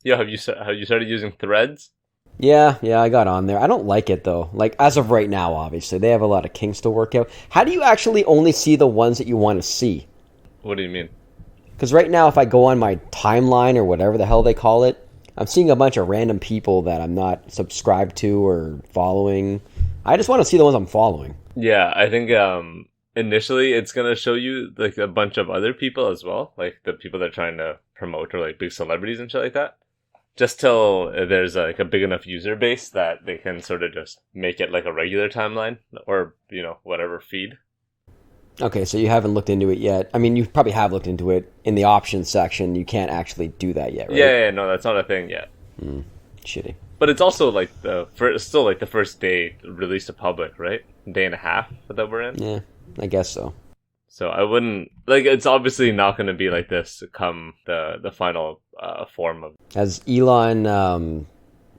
Yo, have you started using Threads? Yeah, I got on there. I don't like it though. Like as of right now, obviously they have a lot of kinks to work out. How do you actually only see the ones that you want to see? What do you mean? Because right now, if I go on my timeline or whatever the hell they call it, I'm seeing a bunch of random people that I'm not subscribed to or following. I just want to see the ones I'm following. Yeah, I think initially it's gonna show you like a bunch of other people as well, like the people that are trying to promote or like big celebrities and shit like that. Just till there's like a big enough user base that they can sort of just make it like a regular timeline or whatever feed. Okay, so you haven't looked into it yet. I mean, you probably have looked into it in the options section. You can't actually do that yet, right? Yeah, no, that's not a thing yet. Shitty. But it's also like still like the first day released to public, right? Day and a half that we're in. Yeah, I guess so. So I wouldn't like. It's obviously not going to be like this come the final form of. Has Elon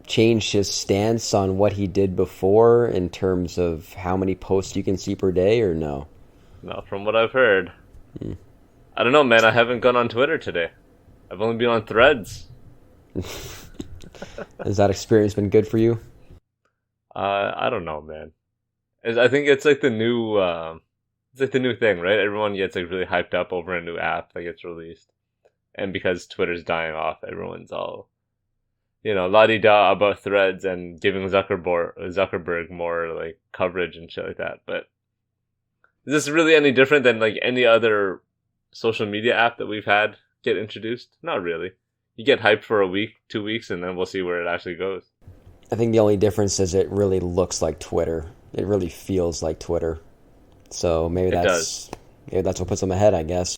changed his stance on what he did before in terms of how many posts you can see per day, or no? No, from what I've heard. I don't know, man. I haven't gone on Twitter today. I've only been on Threads. Has that experience been good for you? I don't know, man. I think it's like the new. It's like the new thing, right? Everyone gets like really hyped up over a new app that gets released, and because Twitter's dying off, everyone's all, la-di-da about Threads and giving Zuckerberg more like coverage and shit like that. But is this really any different than like any other social media app that we've had get introduced? Not really. You get hyped for a week, 2 weeks, and then we'll see where it actually goes. I think the only difference is it really looks like Twitter. It really feels like Twitter. So maybe that's what puts them ahead, I guess.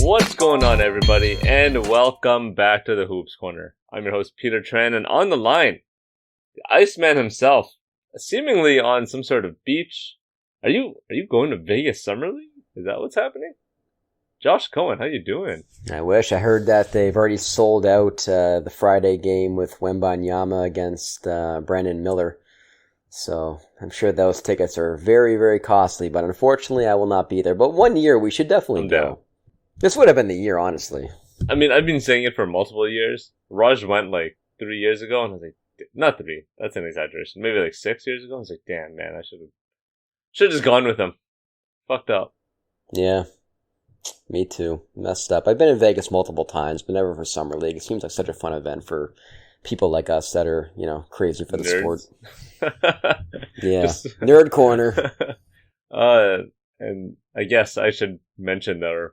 What's going on, everybody, and welcome back to the Hoops Corner. I'm your host, Peter Tran, and on the line, the Iceman himself, seemingly on some sort of beach. Are you going to Vegas Summer League? Is that what's happening? Josh Cohen, how you doing? I wish. I heard that they've already sold out the Friday game with Wembanyama against Brandon Miller. So I'm sure those tickets are very, very costly, but unfortunately I will not be there. But one year we should definitely go. Down. This would have been the year, honestly. I mean, I've been saying it for multiple years. Raj went like 3 years ago, and I was like, not 3, that's an exaggeration. Maybe like 6 years ago. I was like, damn, man, I should have just gone with him. Fucked up. Yeah. Me too. Messed up. I've been in Vegas multiple times, but never for Summer League. It seems like such a fun event for people like us that are, crazy for the Nerds. sport. Yeah. Nerd corner. And I guess I should mention that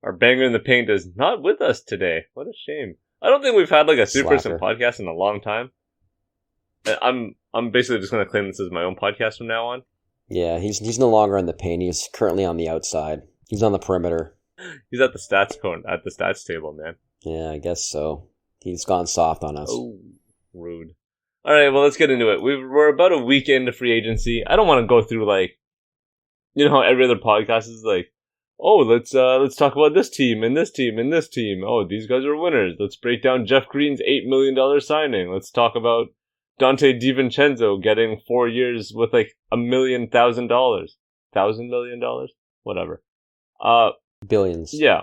our banger in the paint is not with us today. What a shame. I don't think we've had like a 3-person podcast in a long time. I'm basically just going to claim this as my own podcast from now on. Yeah, he's no longer in the paint. He's currently on the outside. He's on the perimeter. He's at the stats table, man. Yeah, I guess so. He's gone soft on us. Oh, rude. All right, well, let's get into it. We're about a week into free agency. I don't want to go through like, how every other podcast is like, oh, let's talk about this team and this team and this team. Oh, these guys are winners. Let's break down Jeff Green's $8 million signing. Let's talk about Dante DiVincenzo getting 4 years with like $1 million, $1,000 million, whatever. Billions. Yeah.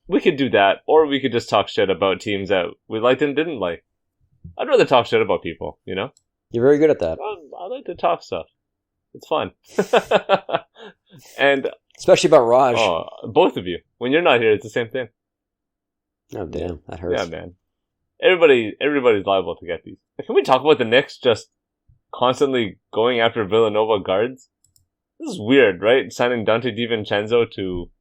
We could do that, or we could just talk shit about teams that we liked and didn't like. I'd rather talk shit about people, You're very good at that. I like to talk stuff. It's fun. And especially about Raj. Oh, both of you. When you're not here, it's the same thing. Oh, damn. That hurts. Yeah, man. Everybody's liable to get these. Can we talk about the Knicks just constantly going after Villanova guards? This is weird, right? Signing Dante DiVincenzo to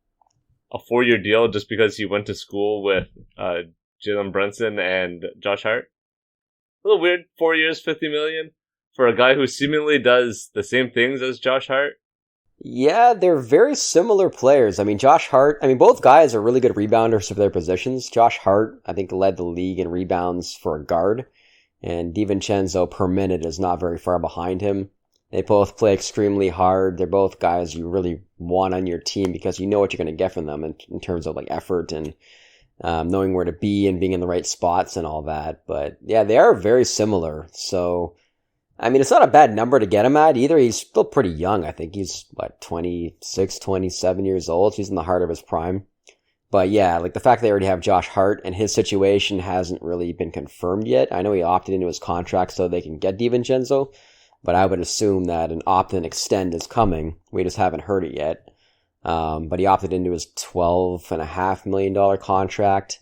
a 4-year deal just because he went to school with Jalen Brunson and Josh Hart. A little weird. 4 years, $50 million for a guy who seemingly does the same things as Josh Hart. Yeah, they're very similar players. I mean, both guys are really good rebounders for their positions. Josh Hart, I think, led the league in rebounds for a guard, and DiVincenzo per minute is not very far behind him. They both play extremely hard. They're both guys you really want on your team because you know what you're going to get from them in terms of like effort and knowing where to be and being in the right spots and all that. But yeah, they are very similar. So I mean, it's not a bad number to get him at either. He's still pretty young. I think he's, 26, 27 years old. He's in the heart of his prime. But yeah, like the fact they already have Josh Hart and his situation hasn't really been confirmed yet. I know he opted into his contract so they can get DiVincenzo, but I would assume that an opt-in extend is coming. We just haven't heard it yet. But he opted into his $12.5 million contract.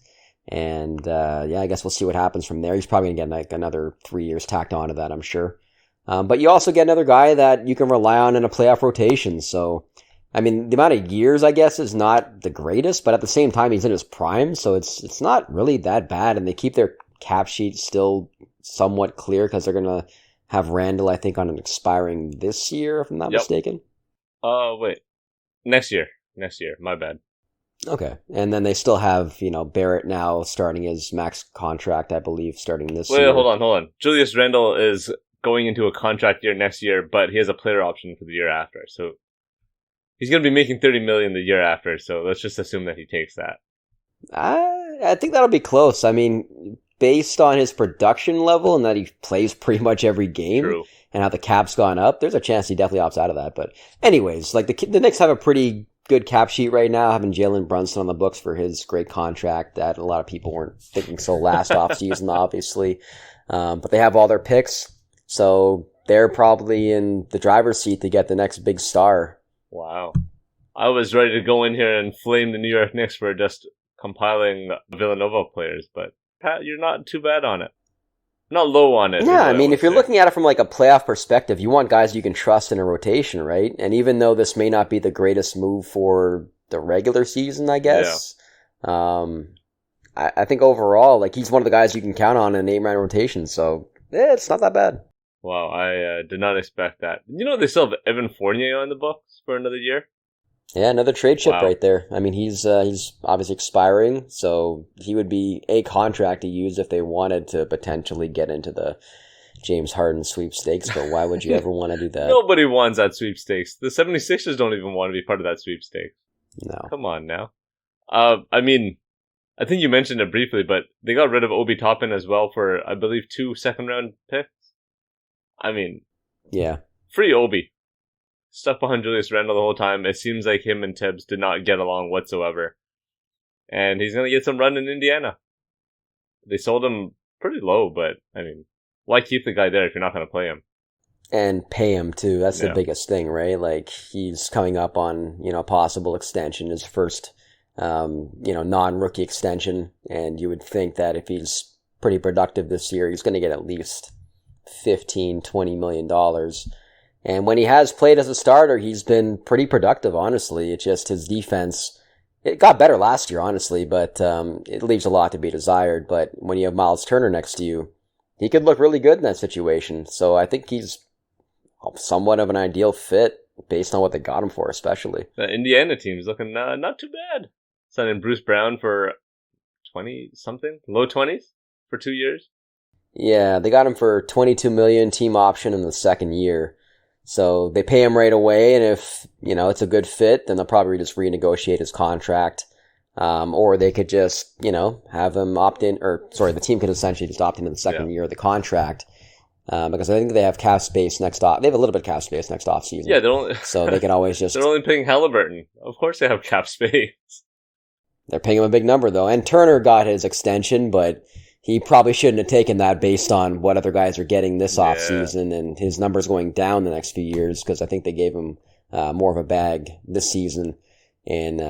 And I guess we'll see what happens from there. He's probably going to get another 3 years tacked onto that, I'm sure. But you also get another guy that you can rely on in a playoff rotation. So, I mean, the amount of years, I guess, is not the greatest, but at the same time, he's in his prime, so it's not really that bad. And they keep their cap sheet still somewhat clear because they're going to have Randall, I think, on an expiring this year, if I'm not mistaken. Wait. Next year. My bad. Okay. And then they still have, Barrett now starting his max contract, I believe, starting this year. Wait, hold on. Julius Randle is going into a contract year next year, but he has a player option for the year after. So he's going to be making $30 million the year after. So let's just assume that he takes that. I think that'll be close. I mean, based on his production level and that he plays pretty much every game. True. And how the cap's gone up, there's a chance he definitely opts out of that. But anyways, like the Knicks have a pretty good cap sheet right now, having Jalen Brunson on the books for his great contract that a lot of people weren't thinking so last offseason, obviously. But they have all their picks. So they're probably in the driver's seat to get the next big star. Wow. I was ready to go in here and flame the New York Knicks for just compiling Villanova players, but Pat, you're not too bad on it. Not low on it. Yeah, I mean, if you're looking at it from like a playoff perspective, you want guys you can trust in a rotation, right? And even though this may not be the greatest move for the regular season, I guess, I think overall, like he's one of the guys you can count on in an 8-man rotation. So it's not that bad. Wow, I did not expect that. They still have Evan Fournier on the books for another year. Yeah, another trade chip right there. I mean, he's obviously expiring, so he would be a contract to use if they wanted to potentially get into the James Harden sweepstakes, but why would you ever want to do that? Nobody wants that sweepstakes. The 76ers don't even want to be part of that sweepstakes. No. Come on now. I mean, I think you mentioned it briefly, but they got rid of Obi Toppin as well for, I believe, 2 second-round picks. I mean, yeah, free Obi. Stuck behind Julius Randle the whole time. It seems like him and Tibbs did not get along whatsoever. And he's going to get some run in Indiana. They sold him pretty low, but, I mean, why keep the guy there if you're not going to play him? And pay him, too. That's the biggest thing, right? Like, he's coming up on, possible extension, his first, non-rookie extension. And you would think that if he's pretty productive this year, he's going to get at least $15, $20 million. And when he has played as a starter, he's been pretty productive, honestly. It's just his defense, it got better last year, honestly, but it leaves a lot to be desired. But when you have Miles Turner next to you, he could look really good in that situation. So I think he's somewhat of an ideal fit based on what they got him for, especially. The Indiana team's looking not too bad. Signing Bruce Brown for 20-something, low 20s for 2 years. Yeah, they got him for $22 million team option in the second year. So they pay him right away, and if, it's a good fit, then they'll probably just renegotiate his contract. Or they could just, have him opt in, the team could essentially just opt into the second year of the contract. Because I think they have cap space they have a little bit of cap space next offseason. Yeah, so they can always just... They're only paying Halliburton. Of course they have cap space. They're paying him a big number, though. And Turner got his extension, but he probably shouldn't have taken that based on what other guys are getting this offseason, and his numbers going down the next few years, because I think they gave him more of a bag this season and,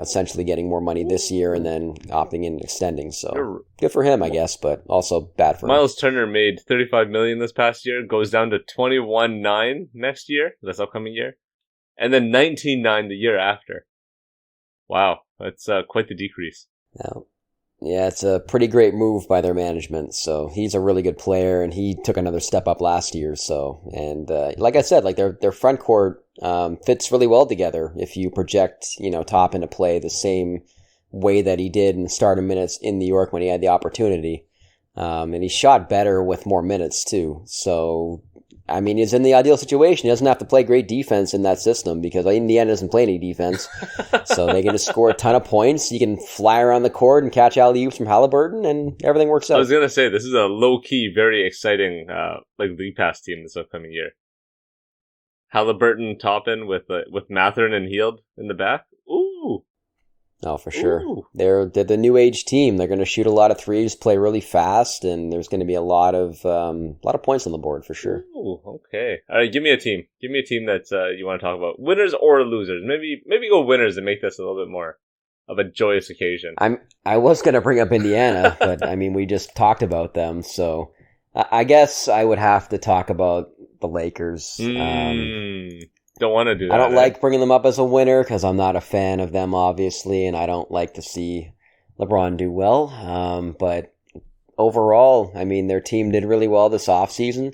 essentially getting more money this year and then opting in and extending. So good for him, I guess, but also bad for him. Miles Turner made $35 million this past year, goes down to $21.9 next year, this upcoming year, and then $19.9 the year after. Wow, that's quite the decrease. Yeah, it's a pretty great move by their management. So he's a really good player, and he took another step up last year. So, and like I said, like their front court fits really well together. If you project, Toppin to play the same way that he did in the starting minutes in New York when he had the opportunity, and he shot better with more minutes too. So I mean, he's in the ideal situation. He doesn't have to play great defense in that system because Indiana doesn't play any defense. So they can just score a ton of points. You can fly around the court and catch alley-oops from Halliburton, and everything works out. I was going to say, this is a low-key, very exciting league pass team this upcoming year. Halliburton topping with Mathurin and Hield in the back. Ooh. Oh, for sure. Ooh. They're the new age team. They're going to shoot a lot of threes, play really fast, and there's going to be a lot of points on the board for sure. Ooh, okay. All right, give me a team. Give me a team that you want to talk about. Winners or losers. Maybe go winners and make this a little bit more of a joyous occasion. I was going to bring up Indiana, but I mean, we just talked about them, so I guess I would have to talk about the Lakers. Don't want to do that. I don't like bringing them up as a winner because I'm not a fan of them, obviously, and I don't like to see LeBron do well. But overall, I mean, their team did really well this offseason.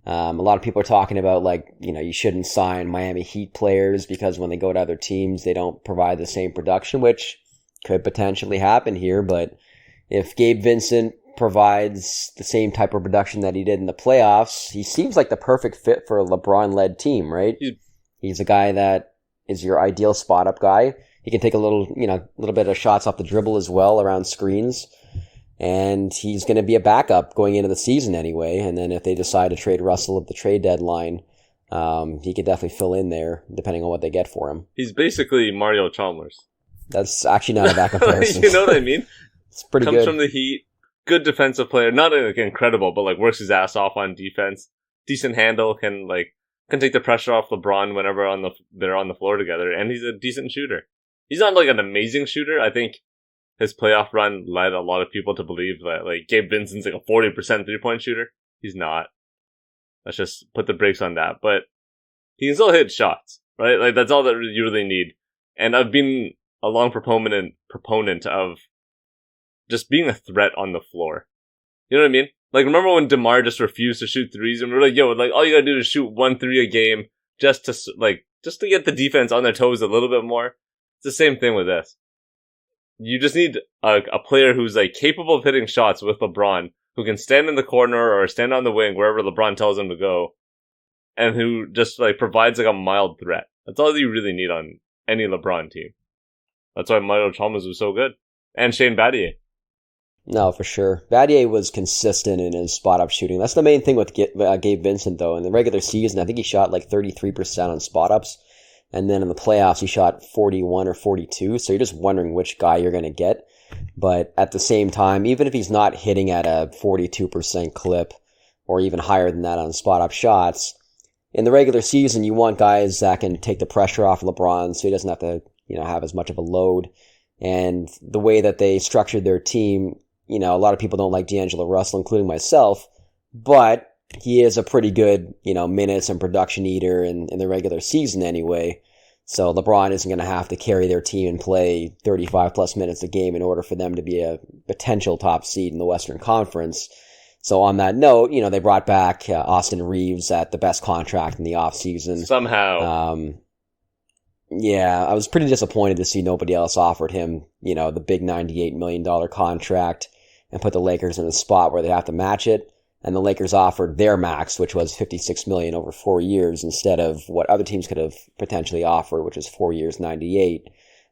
A lot of people are talking about, you shouldn't sign Miami Heat players because when they go to other teams, they don't provide the same production, which could potentially happen here. But if Gabe Vincent provides the same type of production that he did in the playoffs, he seems like the perfect fit for a LeBron-led team, right? He's a guy that is your ideal spot-up guy. He can take a little bit of shots off the dribble as well around screens. And he's going to be a backup going into the season anyway. And then if they decide to trade Russell at the trade deadline, he could definitely fill in there depending on what they get for him. He's basically Mario Chalmers. That's actually not a bad comparison. You know what I mean? It's pretty good. Comes from the Heat. Good defensive player. Not incredible, but works his ass off on defense. Decent handle. Can take the pressure off LeBron whenever they're on the floor together, and he's a decent shooter. He's not an amazing shooter. I think his playoff run led a lot of people to believe that Gabe Vincent's a 40% 3-point shooter. He's not. Let's just put the brakes on that. But he can still hit shots, right? That's all that you really need. And I've been a long proponent of just being a threat on the floor. You know what I mean? Remember when DeMar just refused to shoot threes, and we were all you gotta do is shoot 1 3 a game just to get the defense on their toes a little bit more. It's the same thing with this. You just need a player who's capable of hitting shots with LeBron, who can stand in the corner or stand on the wing wherever LeBron tells him to go, and who just provides a mild threat. That's all you really need on any LeBron team. That's why Mario Chalmers was so good, and Shane Battier. No, for sure. Battier was consistent in his spot-up shooting. That's the main thing with Gabe Vincent, though. In the regular season, I think he shot 33% on spot-ups. And then in the playoffs, he shot 41 or 42. So you're just wondering which guy you're going to get. But at the same time, even if he's not hitting at a 42% clip or even higher than that on spot-up shots, in the regular season, you want guys that can take the pressure off LeBron so he doesn't have to have as much of a load. And the way that they structured their team, a lot of people don't like D'Angelo Russell, including myself, but he is a pretty good, minutes and production eater in the regular season anyway. So LeBron isn't going to have to carry their team and play 35 plus minutes a game in order for them to be a potential top seed in the Western Conference. So on that note, they brought back Austin Reeves at the best contract in the offseason. Somehow. Yeah, I was pretty disappointed to see nobody else offered him, the big $98 million contract and put the Lakers in a spot where they have to match it. And the Lakers offered their max, which was $56 million over 4 years instead of what other teams could have potentially offered, which is 4 years, $98.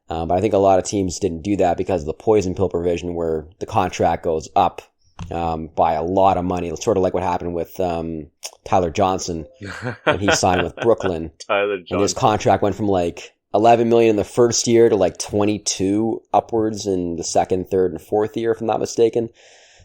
But I think a lot of teams didn't do that because of the poison pill provision where the contract goes up by a lot of money. It's sort of like what happened with Tyler Johnson when he signed with Brooklyn. Tyler Johnson. And his contract went from $11 million in the first year to 22 upwards in the second, third, and fourth year, if I'm not mistaken.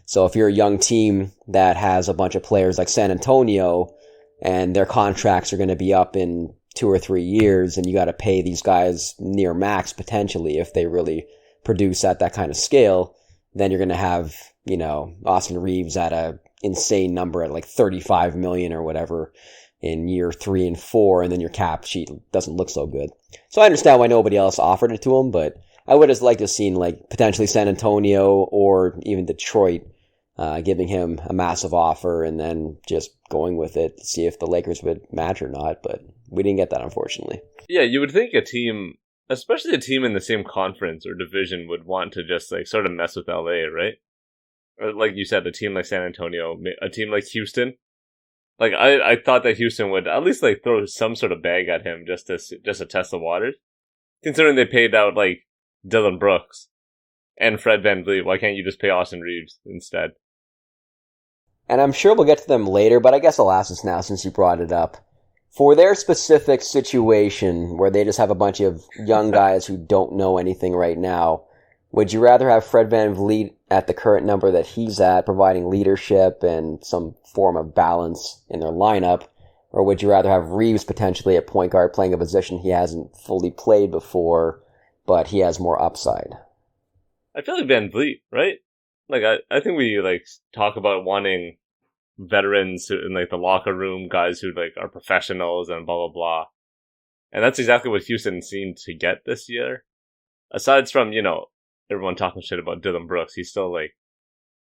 So if you're a young team that has a bunch of players like San Antonio and their contracts are going to be up in 2 or 3 years and you got to pay these guys near max potentially if they really produce at that kind of scale, then you're going to have, Austin Reeves at a insane number at 35 million or whatever in year 3 and 4, and then your cap sheet doesn't look so good. So I understand why nobody else offered it to him, but I would have liked to have seen potentially San Antonio or even Detroit giving him a massive offer and then just going with it to see if the Lakers would match or not, but we didn't get that, unfortunately. Yeah, you would think a team, especially a team in the same conference or division, would want to just sort of mess with LA, right? Or like you said, a team like San Antonio, a team like Houston. Like I thought that Houston would at least like throw some sort of bag at him just to test the waters. Considering they paid out like Dylan Brooks and Fred VanVleet, why can't you just pay Austin Reeves instead? And I'm sure we'll get to them later, but I guess I'll ask this now since you brought it up. For their specific situation where they just have a bunch of young guys who don't know anything right now, would you rather have Fred VanVleet at the current number that he's at, providing leadership and some form of balance in their lineup, or would you rather have Reeves potentially at point guard playing a position he hasn't fully played before, but he has more upside? I feel like VanVleet, right? Like I think we like talk about wanting veterans in like the locker room, guys who like are professionals and blah blah blah. And that's exactly what Houston seemed to get this year. Aside from, everyone talking shit about Dylan Brooks, he's still like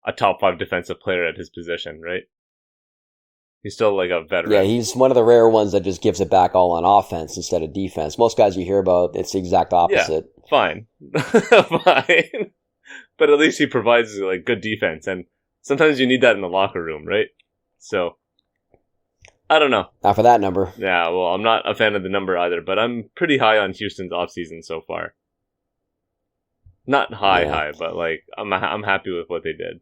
a top 5 defensive player at his position, right? He's still like a veteran. Yeah, he's one of the rare ones that just gives it back all on offense instead of defense. Most guys you hear about, it's the exact opposite. Yeah, fine. Fine. But at least he provides like good defense, and sometimes you need that in the locker room, right? So, I don't know. Not for that number. Yeah, well, I'm not a fan of the number either, but I'm pretty high on Houston's offseason so far. Not high, but like I'm happy with what they did.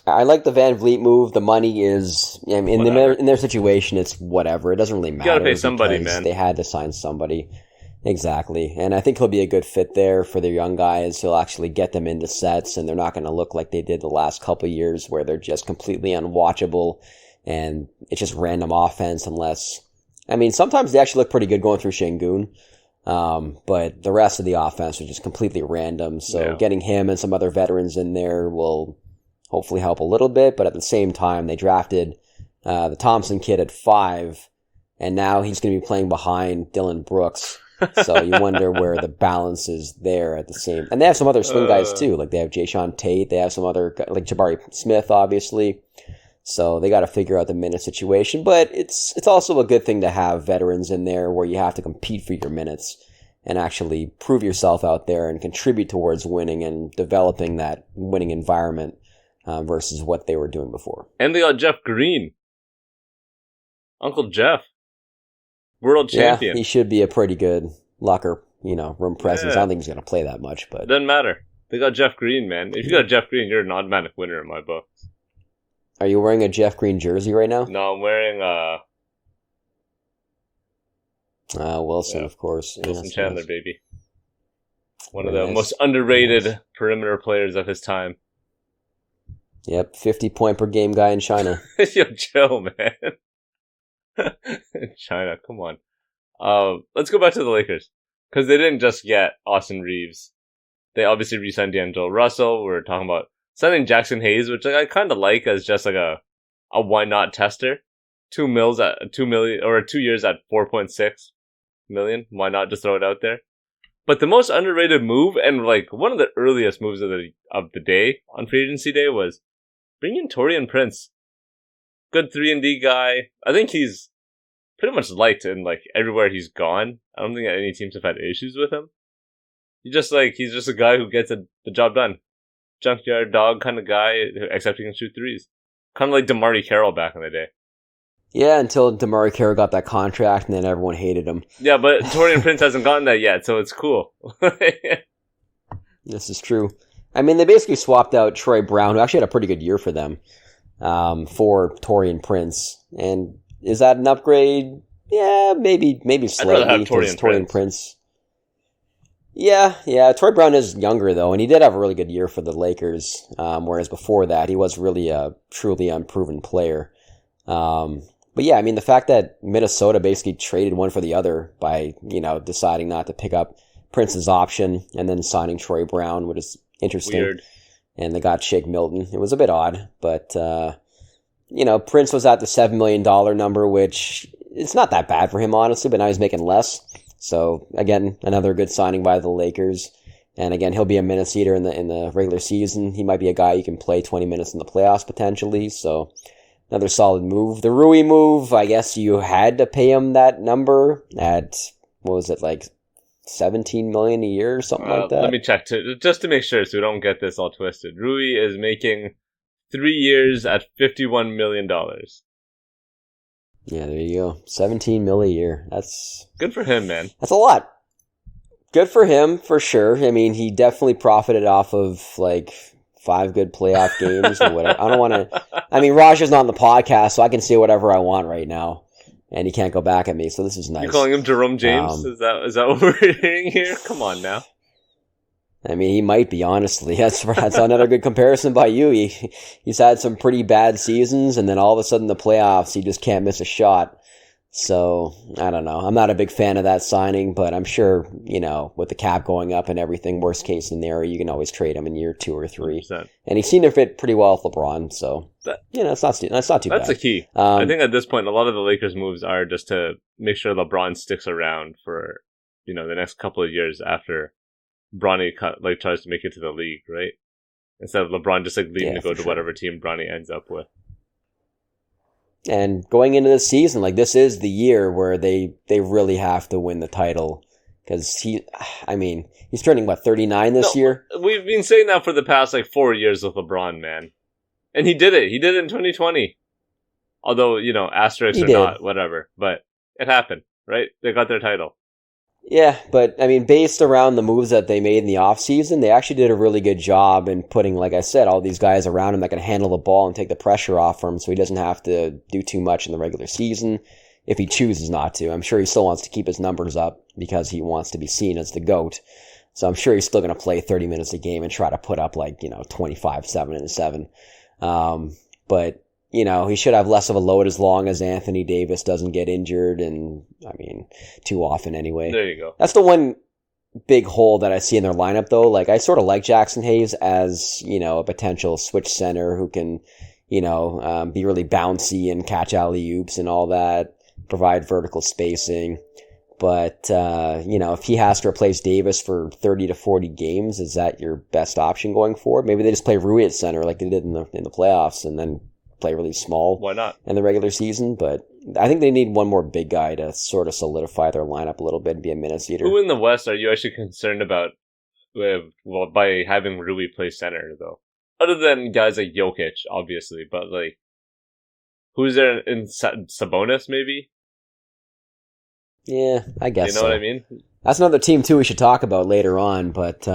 I like the VanVleet move. The money is, in their situation, it's whatever. It doesn't really matter. You gotta pay somebody, man. They had to sign somebody. Exactly. And I think he'll be a good fit there for their young guys. He'll actually get them into sets, and they're not going to look like they did the last couple of years where they're just completely unwatchable and it's just random offense sometimes they actually look pretty good going through Şengün. But the rest of the offense was just completely random. So getting him and some other veterans in there will hopefully help a little bit. But at the same time, they drafted the Thompson kid at 5, and now he's going to be playing behind Dylan Brooks. So you wonder where the balance is there at the same. And they have some other swing guys too. Like they have Jayshawn Tate. They have some other, like Jabari Smith, obviously. So they got to figure out the minute situation. But it's also a good thing to have veterans in there where you have to compete for your minutes and actually prove yourself out there and contribute towards winning and developing that winning environment versus what they were doing before. And they got Jeff Green. Uncle Jeff. World champion. Yeah, he should be a pretty good locker, room presence. I don't think he's going to play that much, but doesn't matter. They got Jeff Green, man. If you got Jeff Green, you're an automatic winner in my book. Are you wearing a Jeff Green jersey right now? No, I'm wearing Wilson, of course. Wilson Chandler, baby. One of the most underrated perimeter players of his time. Yep, 50-point per game guy in China. Yo, chill, man. China, come on. Let's go back to the Lakers. Because they didn't just get Austin Reeves. They obviously re-signed D'Angelo Russell. We're talking about signing Jackson Hayes, which I kind of like as just like a why not tester. 2 million or 2 years at 4.6 million. Why not just throw it out there? But the most underrated move, and like one of the earliest moves of the day on free agency day, was bring in Taurean Prince. Good 3-and-D guy. I think he's pretty much liked in like everywhere he's gone. I don't think any teams have had issues with him. He's just a guy who gets the job done. Junkyard dog kind of guy, except he can shoot threes. Kind of like DeMarre Carroll back in the day. Yeah, until DeMarre Carroll got that contract, and then everyone hated him. Yeah, but Taurean Prince hasn't gotten that yet, so it's cool. This is true. I mean, they basically swapped out Troy Brown, who actually had a pretty good year for them, for Taurean Prince. And is that an upgrade? Yeah, maybe slightly. I'd rather have Taurean Prince. Yeah. Troy Brown is younger, though, and he did have a really good year for the Lakers, whereas before that, he was really a truly unproven player. But yeah, I mean, the fact that Minnesota basically traded one for the other by, deciding not to pick up Prince's option and then signing Troy Brown, which is interesting. Weird. And they got Shake Milton. It was a bit odd, but, Prince was at the $7 million number, which it's not that bad for him, honestly, but now he's making less. So, again, another good signing by the Lakers. And again, he'll be a minutes eater in the regular season. He might be a guy you can play 20 minutes in the playoffs, potentially. So, another solid move. The Rui move, I guess you had to pay him that number at, what was it, like $17 million a year or something like that? Let me check, just to make sure so we don't get this all twisted. Rui is making 3 years at $51 million. Yeah, there you go. 17 mil a year. That's good for him, man. That's a lot. Good for him, for sure. I mean, he definitely profited off of, like, 5 good playoff games or whatever. I don't want to... I mean, Raj is not on the podcast, so I can say whatever I want right now. And he can't go back at me, so this is nice. You're calling him Jerome James? Is that what we're hearing here? Come on now. I mean, he might be, honestly. That's another good comparison by you. He's had some pretty bad seasons, and then all of a sudden the playoffs, he just can't miss a shot. So, I don't know. I'm not a big fan of that signing, but I'm sure, with the cap going up and everything, worst case scenario, you can always trade him in year 2 or 3. 100%. And he seemed to fit pretty well with LeBron, so, it's not too bad. That's the key. I think at this point, a lot of the Lakers' moves are just to make sure LeBron sticks around for, the next couple of years after Bronny tries to make it to the league, right? Instead of LeBron just leaving to go to whatever team Bronny ends up with. And going into this season, this is the year where they really have to win the title. Because he's turning, 39 this year? We've been saying that for the past, 4 years with LeBron, man. And he did it. He did it in 2020. Although, asterisks or not, whatever. But it happened, right? They got their title. Yeah, but, based around the moves that they made in the offseason, they actually did a really good job in putting, like I said, all these guys around him that can handle the ball and take the pressure off him so he doesn't have to do too much in the regular season if he chooses not to. I'm sure he still wants to keep his numbers up because he wants to be seen as the GOAT. So I'm sure he's still going to play 30 minutes a game and try to put up 25, 7, and 7. But he should have less of a load as long as Anthony Davis doesn't get injured and, too often anyway. There you go. That's the one big hole that I see in their lineup, though. I sort of like Jackson Hayes as, a potential switch center who can, be really bouncy and catch alley-oops and all that, provide vertical spacing. But, if he has to replace Davis for 30 to 40 games, is that your best option going forward? Maybe they just play Rui at center like they did in the playoffs and then play really small. Why not? In the regular season, but I think they need one more big guy to sort of solidify their lineup a little bit and be a minutes eater. Who in the West are you actually concerned about by having Rui play center, though? Other than guys like Jokic, obviously, but who's there in Sabonis, maybe? Yeah, I guess what I mean? That's another team, too, we should talk about later on, but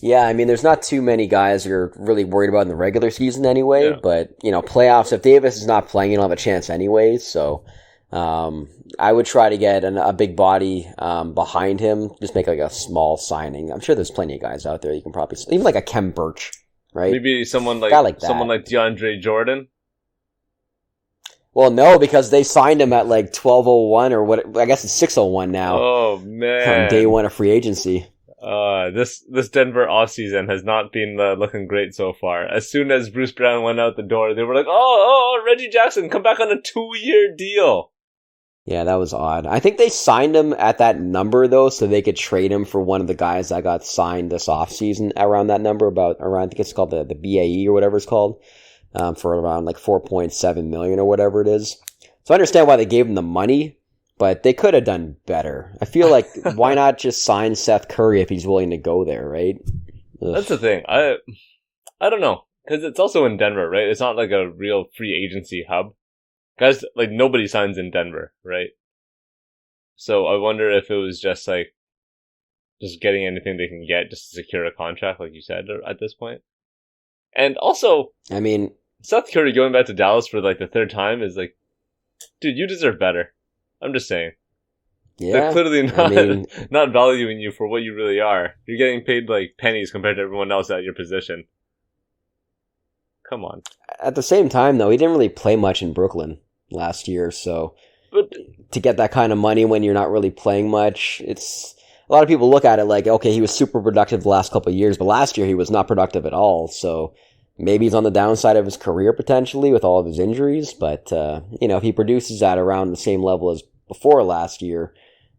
yeah, there's not too many guys you're really worried about in the regular season anyway, but, playoffs, if Davis is not playing, you don't have a chance anyway, so I would try to get a big body behind him, just make a small signing. I'm sure there's plenty of guys out there you can probably, even a Khem Birch, right? Maybe someone like someone like DeAndre Jordan? Well, no, because they signed him at 1201 or what, I guess it's 601 now. Oh, man. From day one of free agency. This Denver offseason has not been looking great so far. As soon as Bruce Brown went out the door, they were like, Reggie Jackson, come back on a 2-year deal. Yeah, that was odd. I think they signed him at that number, though, so they could trade him for one of the guys that got signed this offseason around that number, I think it's called the BAE or whatever it's called, for around $4.7 million or whatever it is. So I understand why they gave him the money, but they could have done better. I feel like, why not just sign Seth Curry if he's willing to go there, right? Ugh. That's the thing. I don't know. Because it's also in Denver, right? It's not a real free agency hub. Guys, nobody signs in Denver, right? So I wonder if it was just just getting anything they can get just to secure a contract, like you said, at this point. And also, Seth Curry going back to Dallas for the third time is dude, you deserve better. I'm just saying. Yeah, they're clearly not valuing you for what you really are. You're getting paid pennies compared to everyone else at your position. Come on. At the same time, though, he didn't really play much in Brooklyn last year, so to get that kind of money when you're not really playing much, it's a lot of people look at it okay, he was super productive the last couple of years, but last year he was not productive at all, so maybe he's on the downside of his career potentially with all of his injuries, but if he produces at around the same level as before last year,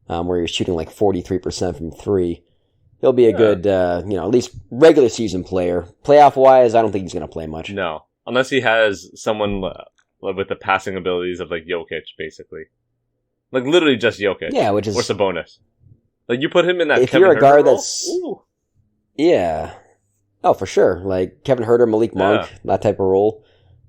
where he was shooting 43% from 3, he'll be a good, at least regular season player. Playoff-wise, I don't think he's going to play much. No, unless he has someone with the passing abilities of Jokic, basically. Literally just Jokic. Yeah, which is... Or Sabonis. You put him in that if Kevin you're a guard role, that's... Ooh. Yeah. Oh, for sure. Kevin Huerter, Malik Monk, that type of role.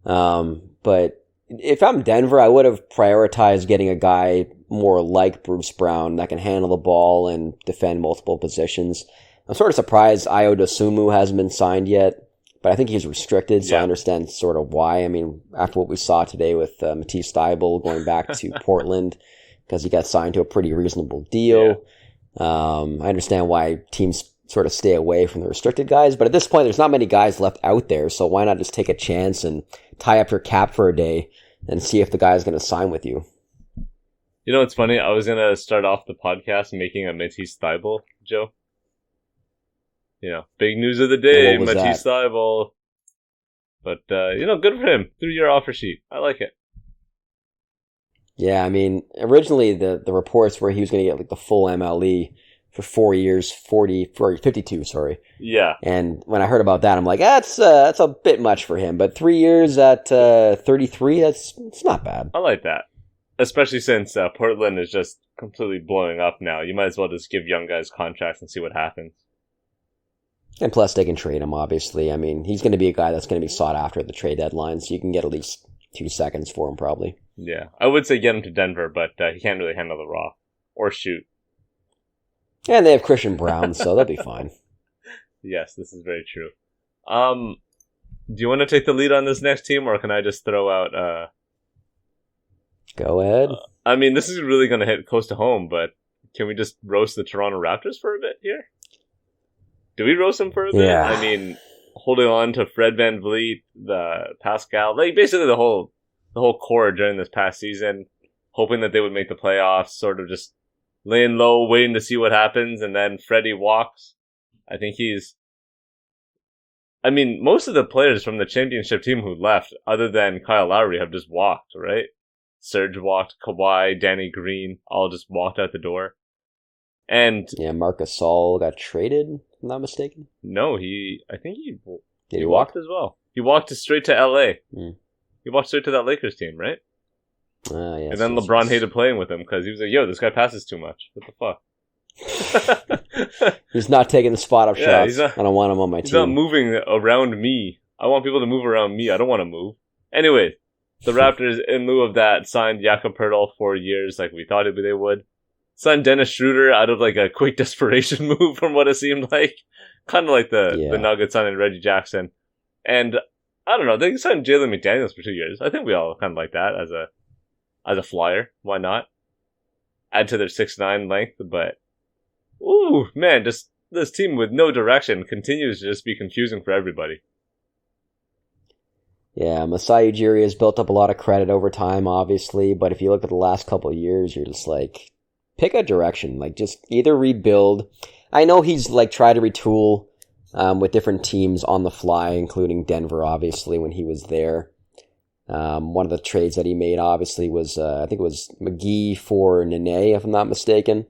But if I'm Denver, I would have prioritized getting a guy more like Bruce Brown that can handle the ball and defend multiple positions. I'm sort of surprised Ayo Dosunmu hasn't been signed yet, but I think he's restricted, so I understand sort of why. I mean, after what we saw today with Matisse Thybulle going back to Portland because he got signed to a pretty reasonable deal. I understand why teams sort of stay away from the restricted guys, but at this point, there's not many guys left out there, so why not just take a chance and tie up your cap for a day and see if the guy's going to sign with you? You know what's funny? I was going to start off the podcast making a Matisse Thybulle joke. You know, big news of the day, Matisse Thybulle. But, good for him. 3-year offer sheet. I like it. Yeah, I mean, originally the reports were he was going to get like the full MLE for 4 years, 52, sorry. Yeah. And when I heard about that, I'm like, that's a bit much for him. But 3 years at 33, it's not bad. I like that. Especially since Portland is just completely blowing up now. You might as well just give young guys contracts and see what happens. And plus, they can trade him, obviously. I mean, he's going to be a guy that's going to be sought after at the trade deadline, so you can get at least 2 seconds for him, probably. Yeah. I would say get him to Denver, but he can't really handle the rock or shoot. And they have Christian Brown, so they'll be fine. Yes, this is very true. Do you want to take the lead on this next team, or can I just throw out... Go ahead. I mean, this is really going to hit close to home, but can we just roast the Toronto Raptors for a bit here? Do we roast them for a bit? Yeah. I mean, holding on to Fred VanVleet, the Pascal, like basically the whole core during this past season, hoping that they would make the playoffs, sort of just laying low, waiting to see what happens, and then Freddie walks. I think most of the players from the championship team who left, other than Kyle Lowry, have just walked, right? Serge walked, Kawhi, Danny Green, all just walked out the door. And yeah, Marc Gasol got traded, if I'm not mistaken. No, I think he walk? walked as well. He walked straight to LA. Mm. He walked straight to that Lakers team, right? Yes, and then LeBron hated playing with him because he was like, yo, this guy passes too much. What the fuck? He's not taking the spot up shots. I don't want him on my team. He's not moving around me. I want people to move around me. I don't want to move. Anyway, the Raptors, in lieu of that, signed Jakob Poeltl 4 years like we thought they would. Signed Dennis Schroeder out of like a quick desperation move from what it seemed like. Kind of like the Nuggets signing Reggie Jackson. And I don't know, they signed Jalen McDaniels for 2 years. I think we all kind of like that as a flyer. Why not? Add to their 6'9" length, but ooh, man, just this team with no direction continues to just be confusing for everybody. Yeah, Masai Ujiri has built up a lot of credit over time, obviously, but if you look at the last couple of years, you're just like, pick a direction. Like, just either rebuild. I know he's like tried to retool with different teams on the fly, including Denver, obviously, when he was there. One of the trades that he made, obviously, was, I think it was McGee for Nene, if I'm not mistaken.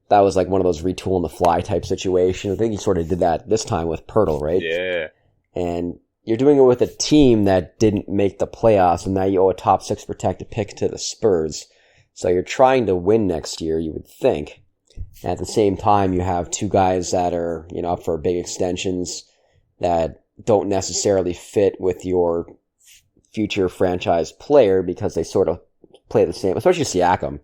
That was like one of those retool on the fly type situations. I think he sort of did that this time with Poeltl, right? Yeah. And you're doing it with a team that didn't make the playoffs, and now you owe a top 6 protected pick to the Spurs. So you're trying to win next year, you would think. And at the same time, you have two guys that are, up for big extensions that don't necessarily fit with your future franchise player because they sort of play the same, especially Siakam.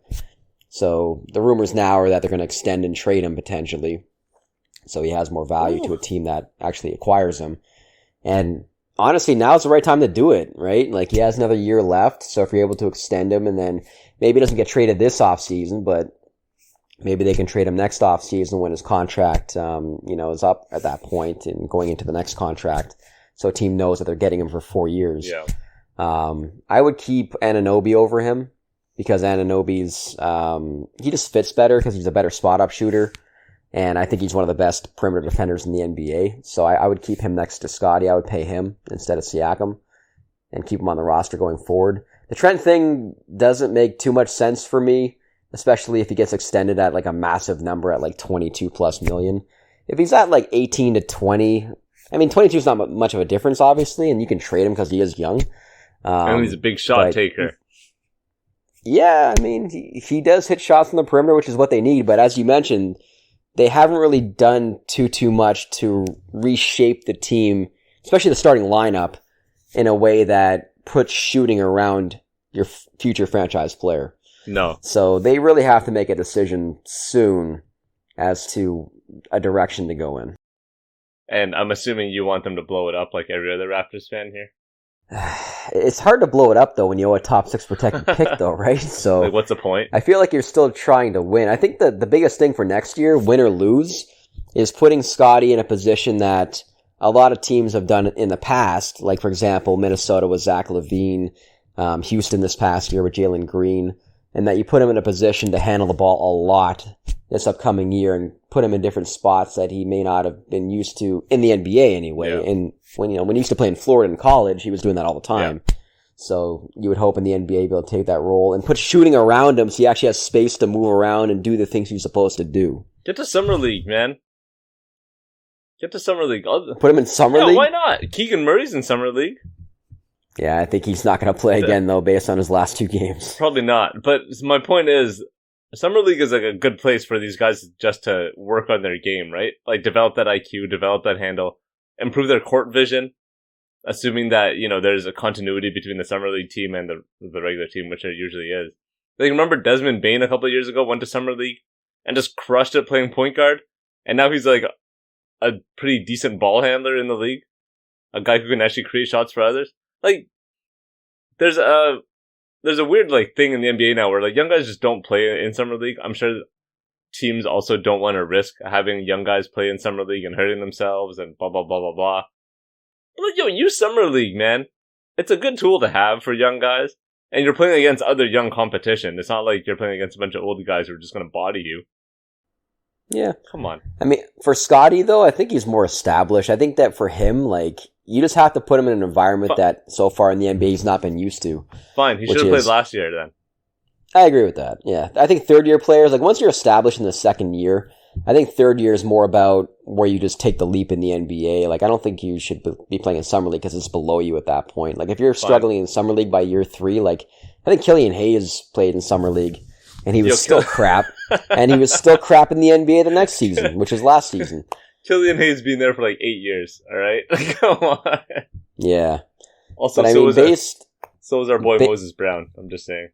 So the rumors now are that they're going to extend and trade him potentially. So he has more value to a team that actually acquires him. And honestly, now's the right time to do it, right? Like, he has another year left, so if you're able to extend him, and then maybe he doesn't get traded this offseason, but maybe they can trade him next offseason when his contract, is up at that point and going into the next contract, so a team knows that they're getting him for 4 years. Yeah. I would keep Anunoby over him because Anunoby's, he just fits better because he's a better spot-up shooter. And I think he's one of the best perimeter defenders in the NBA. So I would keep him next to Scottie. I would pay him instead of Siakam and keep him on the roster going forward. The Trent thing doesn't make too much sense for me, especially if he gets extended at like a massive number at like 22 plus million. If he's at like 18 to 20, 22 is not much of a difference, obviously, and you can trade him because he is young. And he's a big shot taker. Yeah, he does hit shots on the perimeter, which is what they need. But as you mentioned, they haven't really done too much to reshape the team, especially the starting lineup, in a way that puts shooting around your future franchise player. No. So they really have to make a decision soon as to a direction to go in. And I'm assuming you want them to blow it up like every other Raptors fan here. It's hard to blow it up, though, when you owe a top 6 protected pick, though, right? So like, what's the point? I feel like you're still trying to win. I think that the biggest thing for next year, win or lose, is putting Scottie in a position that a lot of teams have done in the past. Like, for example, Minnesota with Zach LaVine, Houston this past year with Jalen Green, and that you put him in a position to handle the ball a lot this upcoming year and put him in different spots that he may not have been used to in the NBA anyway. Yeah. And when he used to play in Florida in college, he was doing that all the time. Yeah. So you would hope in the NBA be able to take that role and put shooting around him so he actually has space to move around and do the things he's supposed to do. Get to Summer League, man. Get to Summer League. Put him in Summer League? Why not? Keegan Murray's in Summer League. Yeah, I think he's not going to play again, though, based on his last 2 games. Probably not. But my point is, Summer League is like a good place for these guys just to work on their game, right? Like, develop that IQ, develop that handle, improve their court vision, assuming that, there's a continuity between the Summer League team and the regular team, which there usually is. Like, remember Desmond Bane a couple of years ago went to Summer League and just crushed it playing point guard? And now he's like a pretty decent ball handler in the league. A guy who can actually create shots for others. Like, there's a weird thing in the NBA now where young guys just don't play in Summer League. I'm sure teams also don't want to risk having young guys play in Summer League and hurting themselves and blah blah blah blah blah. But use Summer League, man. It's a good tool to have for young guys, and you're playing against other young competition. It's not like you're playing against a bunch of old guys who are just going to body you. Yeah, come on. I mean, for Scottie though, I think he's more established. I think that for him, you just have to put him in an environment that so far in the NBA he's not been used to. Fine, he should have played last year then. I agree with that, yeah. I think third-year players, once you're established in the second year, I think third year is more about where you just take the leap in the NBA. I don't think you should be playing in Summer League because it's below you at that point. If you're struggling in Summer League by year 3, I think Killian Hayes played in Summer League, and he was still crap. And he was still crap in the NBA the next season, which was last season. Killian Hayes been there for 8 years, alright? Come on. Yeah. Also, so is our boy Moses Brown, I'm just saying.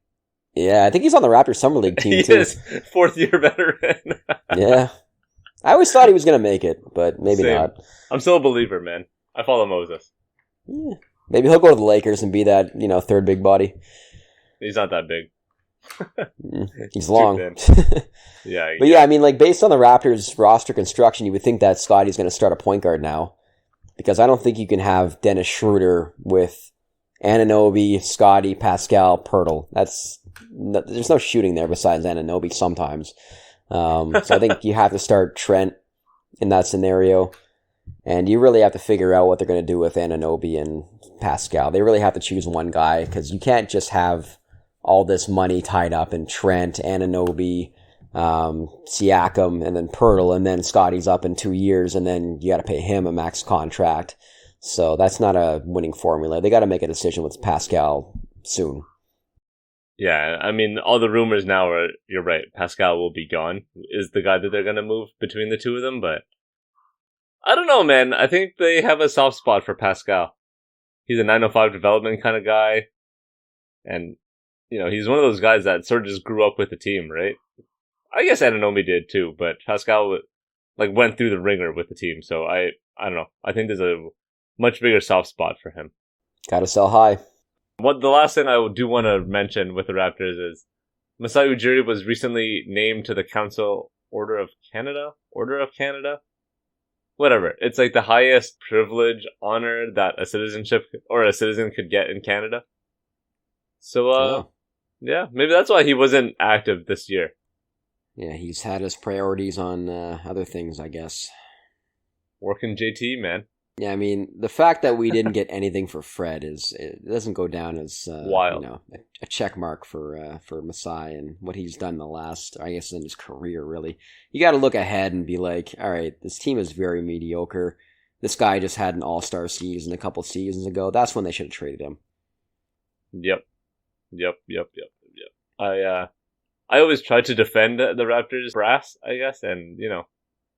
Yeah, I think he's on the Raptors Summer League team, too. He is. 4th-year veteran. Yeah. I always thought he was going to make it, but maybe not. I'm still a believer, man. I follow Moses. Yeah. Maybe he'll go to the Lakers and be that, third big body. He's not that big. He's long. Yeah. But yeah, I mean, based on the Raptors roster construction, you would think that Scottie's going to start a point guard now. Because I don't think you can have Dennis Schroeder with Anunoby, Scottie, Pascal, Pirtle. There's no shooting there besides Anunoby sometimes. So I think you have to start Trent in that scenario. And you really have to figure out what they're going to do with Anunoby and Pascal. They really have to choose one guy because you can't just have all this money tied up in Trent, Anunoby, Siakam, and then Pirtle, and then Scottie's up in 2 years, and then you got to pay him a max contract. So that's not a winning formula. They got to make a decision with Pascal soon. Yeah, I mean, all the rumors now are, you're right, Pascal will be gone, is the guy that they're going to move between the two of them, but I don't know, man. I think they have a soft spot for Pascal. He's a 905 development kind of guy, and he's one of those guys that sort of just grew up with the team, right? I guess Anunoby did too, but Pascal went through the ringer with the team, so I don't know. I think there's a much bigger soft spot for him. Gotta sell high. The last thing I do want to mention with the Raptors is Masai Ujiri was recently named to the Council Order of Canada? Whatever. It's the highest privilege, honor that a citizen could get in Canada. So, yeah, maybe that's why he wasn't active this year. Yeah, he's had his priorities on other things, I guess. Working JT, man. Yeah, I mean, the fact that we didn't get anything for Fred it doesn't go down as wild. A check mark for Masai and what he's done in his career, really. You got to look ahead and be like, all right, this team is very mediocre. This guy just had an all-star season a couple seasons ago. That's when they should have traded him. Yep. I always try to defend the Raptors brass, I guess, and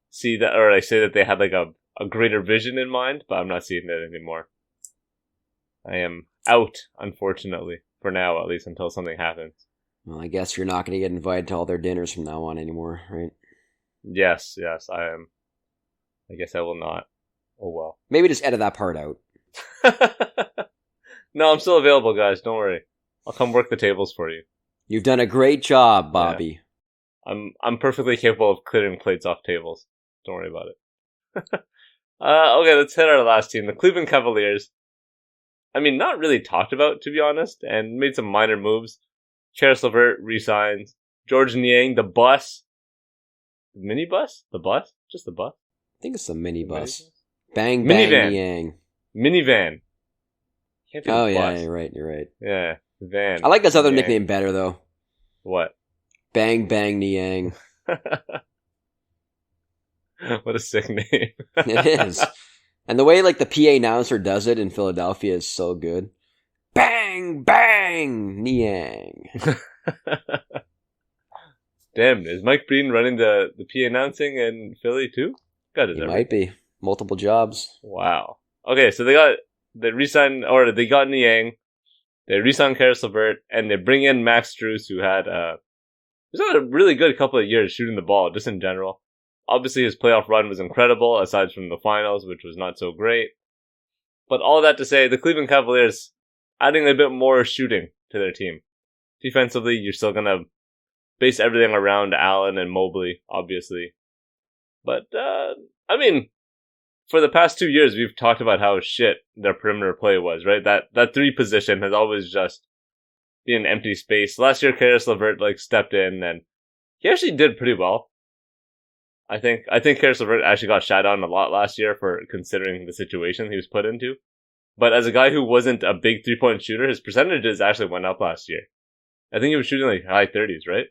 see that, or I say that they had a greater vision in mind, but I'm not seeing that anymore. I am out, unfortunately. for now, at least until something happens. Well, I guess you're not going to get invited to all their dinners from now on anymore, right? Yes, I am. I guess I will not. Oh well. Maybe just edit that part out. No, I'm still available, guys. Don't worry. I'll come work the tables for you. You've done a great job, Bobby. Yeah. I'm perfectly capable of clearing plates off tables. Don't worry about it. Okay, let's hit our last team, the Cleveland Cavaliers. I mean, not really talked about, to be honest, and made some minor moves. Karis LeVert resigns. George Niang, the bus. The minibus? The bus? Just the bus? I think it's a minibus. Bang, bang, Minivan. Niang. Minivan. Can't be the yeah, bus. you're right. Yeah, van. I like this other Niang. nickname better, though. What? Bang, bang, Niang. What a sick name. It is. And the way, like, the PA announcer does it in Philadelphia is so good. Bang, bang, Niang. Damn, is Mike Breen running the PA announcing in Philly too? God, He might be. Multiple jobs. Wow. Okay, so they got Niang, they re-signed Karis LeVert, and they bring in Max Strus, who had he's had a really good couple of years shooting the ball, just in general. Obviously, his playoff run was incredible, aside from the finals, which was not so great. But all that to say, the Cleveland Cavaliers adding a bit more shooting to their team. Defensively, you're still going to base everything around Allen and Mobley, obviously. But, I mean, for the past 2 years, we've talked about how shit their perimeter play was, right? That 3 position has always just been an empty space. Last year, Karis LeVert, stepped in, and he actually did pretty well. I think Karis LeVert actually got shot on a lot last year for considering the situation he was put into. But as a guy who wasn't a big 3-point shooter, his percentages actually went up last year. I think he was shooting high 30s, right?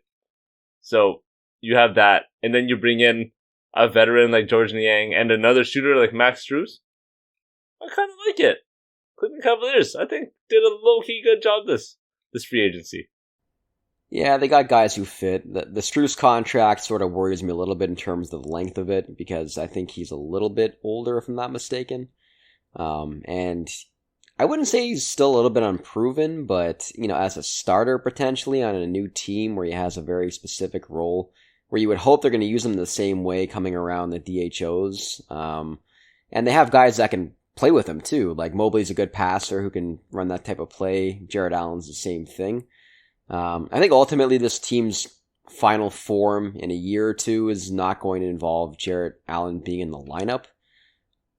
So you have that, and then you bring in a veteran like George Niang and another shooter like Max Strus. I kind of like it. Cleveland Cavaliers, I think, did a low-key good job this free agency. Yeah, they got guys who fit. The Strus contract sort of worries me a little bit in terms of the length of it, because I think he's a little bit older, if I'm not mistaken. And I wouldn't say he's still a little bit unproven, but, as a starter potentially on a new team where he has a very specific role, where you would hope they're going to use him the same way coming around the DHOs. And they have guys that can play with him too. Like Mobley's a good passer who can run that type of play. Jared Allen's the same thing. I think ultimately this team's final form in a year or two is not going to involve Jared Allen being in the lineup.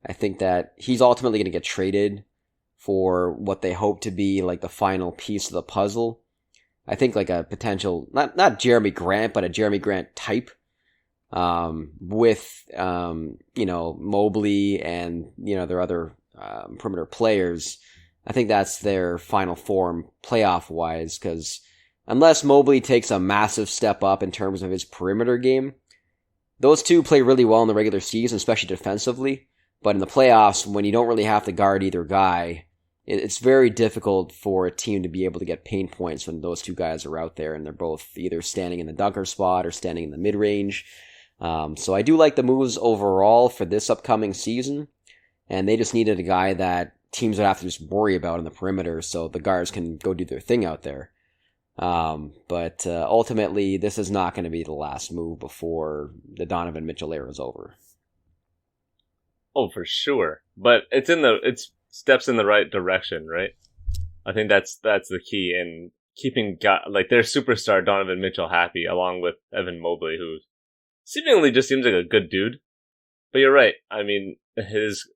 I think that he's ultimately going to get traded for what they hope to be like the final piece of the puzzle. I think like a potential, not Jeremy Grant, but a Jeremy Grant type, with, Mobley and, their other perimeter players. I think that's their final form playoff-wise, because unless Mobley takes a massive step up in terms of his perimeter game, those two play really well in the regular season, especially defensively. But in the playoffs, when you don't really have to guard either guy, it's very difficult for a team to be able to get paint points when those two guys are out there and they're both either standing in the dunker spot or standing in the mid-range. So I do like the moves overall for this upcoming season, and they just needed a guy that teams would have to just worry about in the perimeter so the guards can go do their thing out there. But ultimately, this is not going to be the last move before the Donovan Mitchell era is over. Oh, for sure. But it's steps in the right direction, right? I think that's the key in keeping their superstar Donovan Mitchell happy, along with Evan Mobley, who seemingly just seems like a good dude. But you're right. I mean, his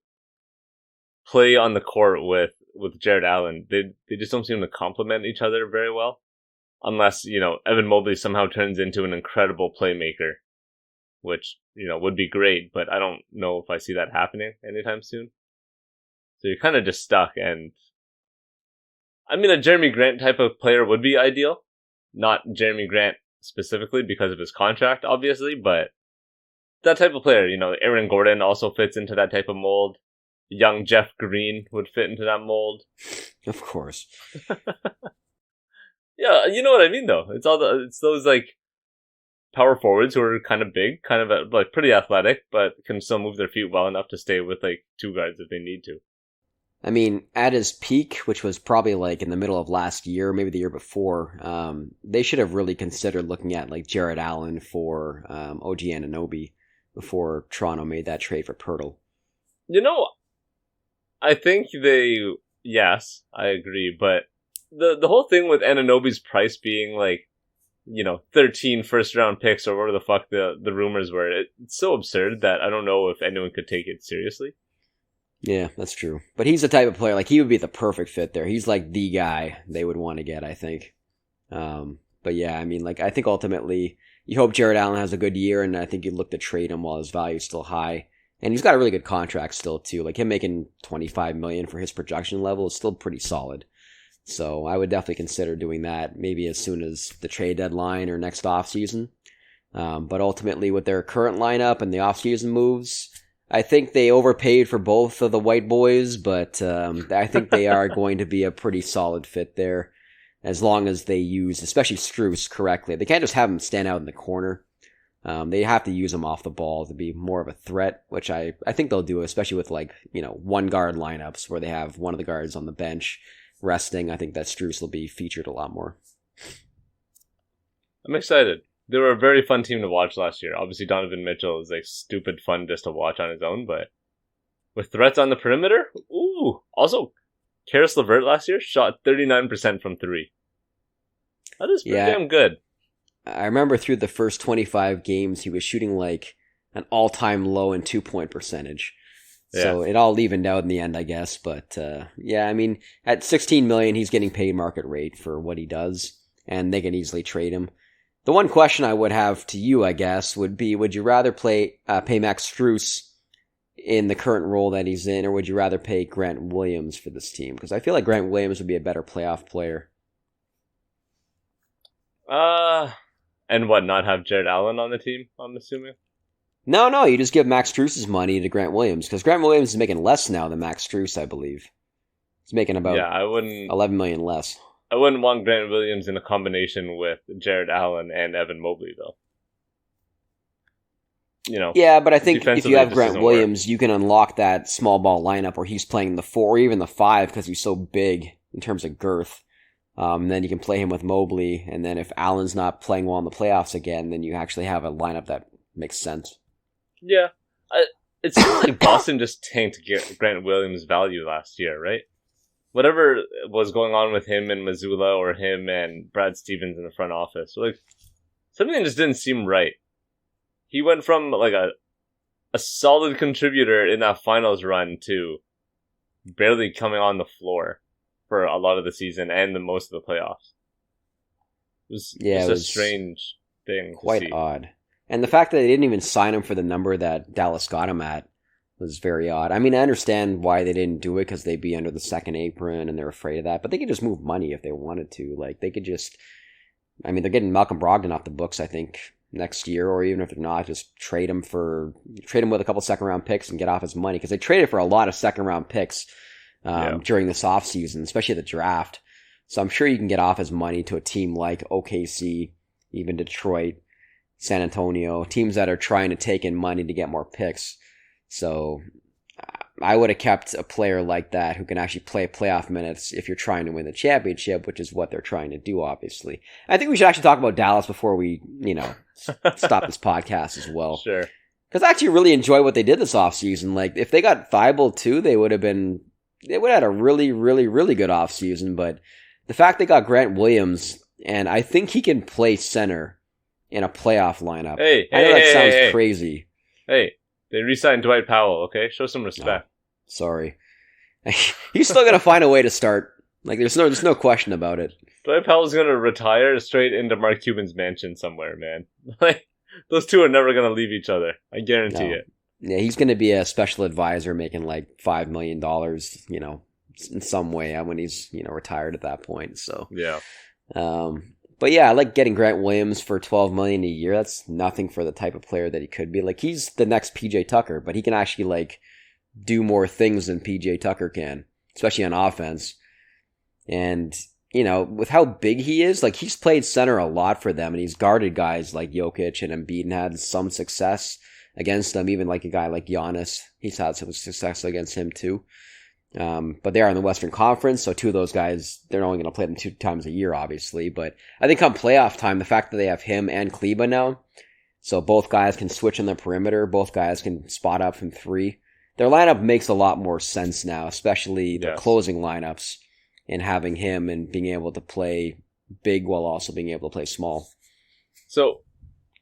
play on the court with Jared Allen, they just don't seem to complement each other very well. Unless, Evan Mobley somehow turns into an incredible playmaker, which, would be great, but I don't know if I see that happening anytime soon. So you're kind of just stuck, and I mean, a Jeremy Grant type of player would be ideal. Not Jeremy Grant specifically because of his contract, obviously, but that type of player, Aaron Gordon also fits into that type of mold. Young Jeff Green would fit into that mold. Of course. Yeah, you know what I mean, though. It's those power forwards who are kind of big, kind of pretty athletic, but can still move their feet well enough to stay with two guards if they need to. I mean, at his peak, which was probably like in the middle of last year, maybe the year before, they should have really considered looking at like Jared Allen for OG Anunoby before Toronto made that trade for Pirtle. I think yes, I agree, but the whole thing with Anunoby's price being like, 13 first-round picks or whatever the fuck the rumors were, it's so absurd that I don't know if anyone could take it seriously. Yeah, that's true. But he's the type of player, like, he would be the perfect fit there. He's like the guy they would want to get, I think. But yeah, I mean, like, I think ultimately you hope Jared Allen has a good year, and I think you'd look to trade him while his value is still high. And he's got a really good contract still, too. Like, him making $25 million for his production level is still pretty solid. So I would definitely consider doing that, maybe as soon as the trade deadline or next offseason. But ultimately, with their current lineup and the offseason moves, I think they overpaid for both of the white boys, but I think they are going to be a pretty solid fit there, as long as they use, especially Strus, correctly. They can't just have him stand out in the corner. They have to use him off the ball to be more of a threat, which I think they'll do, especially with one guard lineups where they have one of the guards on the bench resting. I think that Strus will be featured a lot more. I'm excited. They were a very fun team to watch last year. Obviously, Donovan Mitchell is like stupid fun just to watch on his own, but with threats on the perimeter, ooh. Also, Karis LeVert last year shot 39% from three. That is pretty damn good. I remember through the first 25 games, he was shooting like an all-time low in 2-point percentage. Yeah. So it all evened out in the end, I guess. But yeah, I mean, at $16 million, he's getting paid market rate for what he does, and they can easily trade him. The one question I would have to you, I guess, would be, would you rather pay Max Strus in the current role that he's in, or would you rather pay Grant Williams for this team? Because I feel like Grant Williams would be a better playoff player. And what, not have Jared Allen on the team, I'm assuming? No, you just give Max Strus's money to Grant Williams, because Grant Williams is making less now than Max Strus, I believe. He's making about $11 million less. I wouldn't want Grant Williams in a combination with Jared Allen and Evan Mobley, though. Yeah, but I think if you have Grant Williams, you can unlock that small ball lineup where he's playing the 4 or even the 5 because he's so big in terms of girth. Then you can play him with Mobley, and then if Allen's not playing well in the playoffs again, then you actually have a lineup that makes sense. Yeah. It seems like Boston just tanked Grant Williams' value last year, right? Whatever was going on with him and Mazzulla or him and Brad Stevens in the front office, like, something just didn't seem right. He went from like a solid contributor in that finals run to barely coming on the floor for a lot of the season and most of the playoffs. It was a strange thing. Quite odd. And the fact that they didn't even sign him for the number that Dallas got him at was very odd. I mean, I understand why they didn't do it, because they'd be under the second apron and they're afraid of that, but they could just move money if they wanted to. Like, they could just, I mean, they're getting Malcolm Brogdon off the books, I think, next year, or even if they're not, just trade him with a couple second round picks and get off his money, because they traded for a lot of second round picks during this offseason, especially the draft. So I'm sure you can get off his money to a team like OKC, even Detroit, San Antonio, teams that are trying to take in money to get more picks. So I would have kept a player like that who can actually play playoff minutes if you're trying to win the championship, which is what they're trying to do, obviously. I think we should actually talk about Dallas before we, stop this podcast as well. Sure. Because I actually really enjoy what they did this offseason. Like, if they got Thibault too, they would have had a really, really, really good offseason. But the fact they got Grant Williams, and I think he can play center in a playoff lineup. I know that sounds crazy. Hey. They re-signed Dwight Powell, okay? Show some respect. Sorry. He's still going to find a way to start. Like, there's no question about it. Dwight Powell's going to retire straight into Mark Cuban's mansion somewhere, man. Like, those two are never going to leave each other. I guarantee it. Yeah, he's going to be a special advisor making like $5 million, in some way when he's, retired at that point. So, yeah. But yeah, I like getting Grant Williams for $12 million a year. That's nothing for the type of player that he could be. Like, he's the next PJ Tucker, but he can actually like do more things than PJ Tucker can, especially on offense. And with how big he is, like, he's played center a lot for them, and he's guarded guys like Jokic and Embiid and had some success against them. Even like a guy like Giannis, he's had some success against him too. But they are in the Western Conference, so two of those guys, they're only going to play them 2 times a year, obviously. But I think come playoff time, the fact that they have him and Kleba now, so both guys can switch on the perimeter, both guys can spot up from 3. Their lineup makes a lot more sense now, especially the closing lineups, and having him and being able to play big while also being able to play small. So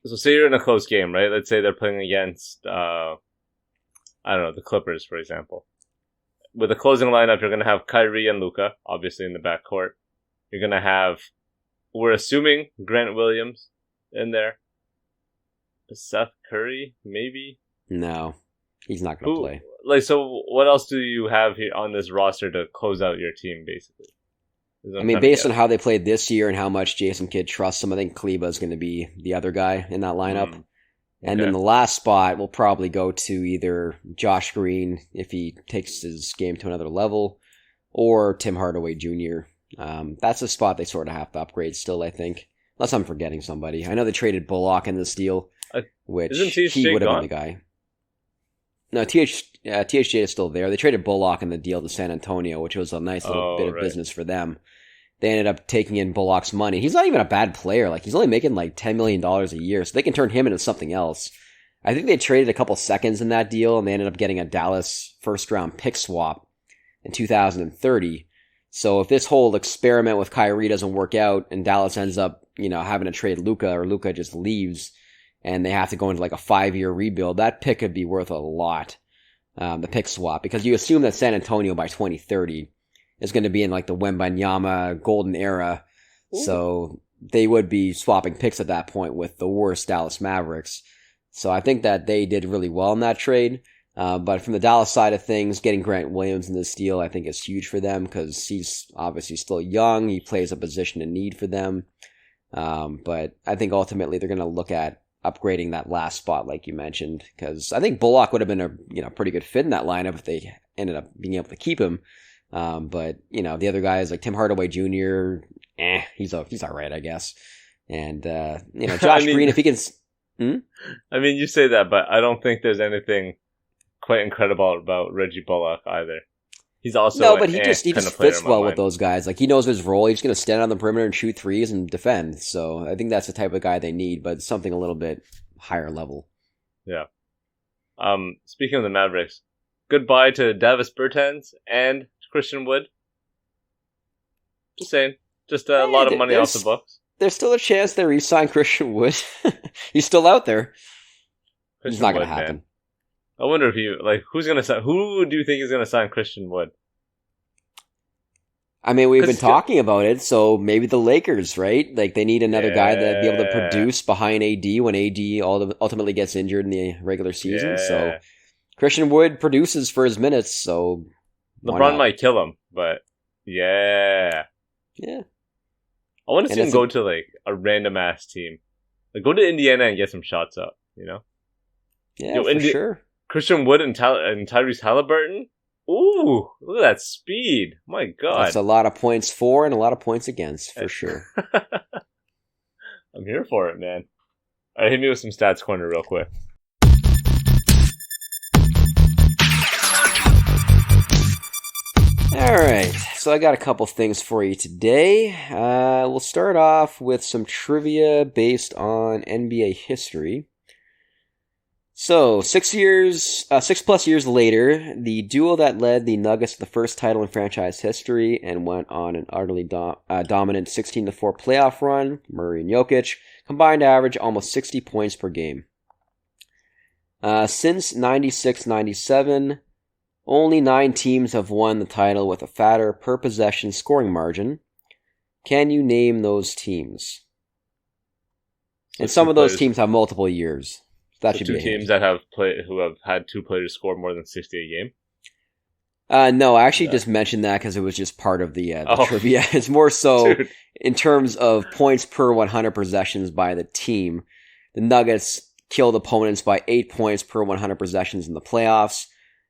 say you're in a close game, right? Let's say they're playing against, I don't know, the Clippers, for example. With the closing lineup, you're going to have Kyrie and Luka, obviously in the backcourt. You're going to have, we're assuming, Grant Williams in there. Seth Curry, maybe? No, he's not going to play. So what else do you have here on this roster to close out your team, basically? I mean, based on how they played this year and how much Jason Kidd trusts him, I think Kleba is going to be the other guy in that lineup. And then the last spot will probably go to either Josh Green, if he takes his game to another level, or Tim Hardaway Jr. That's a spot they sort of have to upgrade still, I think. Unless I'm forgetting somebody. I know they traded Bullock in this deal, which he would have been the guy. No, THJ is still there. They traded Bullock in the deal to San Antonio, which was a nice little bit of business for them. They ended up taking in Bullock's money. He's not even a bad player. Like, he's only making like $10 million a year, so they can turn him into something else. I think they traded a couple seconds in that deal, and they ended up getting a Dallas first-round pick swap in 2030. So if this whole experiment with Kyrie doesn't work out, and Dallas ends up, having to trade Luka, or Luka just leaves, and they have to go into like a 5-year rebuild, that pick could be worth a lot, the pick swap, because you assume that San Antonio by 2030 is going to be in like the Wembanyama golden era. Ooh. So they would be swapping picks at that point with the worst Dallas Mavericks. So I think that they did really well in that trade. But from the Dallas side of things, getting Grant Williams in this deal, I think is huge for them because he's obviously still young. He plays a position in need for them. But I think ultimately they're going to look at upgrading that last spot, like you mentioned, because I think Bullock would have been a pretty good fit in that lineup if they ended up being able to keep him. But the other guys like Tim Hardaway Jr., he's all right, I guess. And Josh Green, if he can. I mean, you say that, but I don't think there's anything quite incredible about Reggie Bullock either. He's also but he just fits well with those guys. Like, he knows his role. He's going to stand on the perimeter and shoot threes and defend. So I think that's the type of guy they need, but something a little bit higher level. Yeah. Speaking of the Mavericks, goodbye to Davis Bertans and Christian Wood. Just saying. Just a lot of money off the books. There's still a chance they re-sign Christian Wood. He's still out there. It's not going to happen. Man. I wonder if who's going to sign? Who do you think is going to sign Christian Wood? I mean, we've been talking about it, so maybe the Lakers, right? Like, they need another guy to be able to produce behind AD when AD ultimately gets injured in the regular season. Yeah. So Christian Wood produces for his minutes, so LeBron might kill him, but yeah. I want to see him go to like a random ass team, like go to Indiana and get some shots up. Yeah, for sure. Christian Wood and Tyrese Halliburton. Ooh, look at that speed! My God, that's a lot of points for and a lot of points against, for sure. I'm here for it, man. All right, hit me with some stats corner real quick. Alright, so I got a couple things for you today. We'll start off with some trivia based on NBA history. So, 6 plus years later, the duo that led the Nuggets to the first title in franchise history and went on an utterly dominant 16-4 playoff run, Murray and Jokic, combined to average almost 60 points per game. Since 96-97, only 9 teams have won the title with a fatter per-possession scoring margin. Can you name those teams? And some of those teams have multiple years. That should be 2 teams that who have had 2 players score more than 60 a game? No, I actually just mentioned that because it was just part of the trivia. It's more so in terms of points per 100 possessions by the team. The Nuggets killed opponents by 8 points per 100 possessions in the playoffs.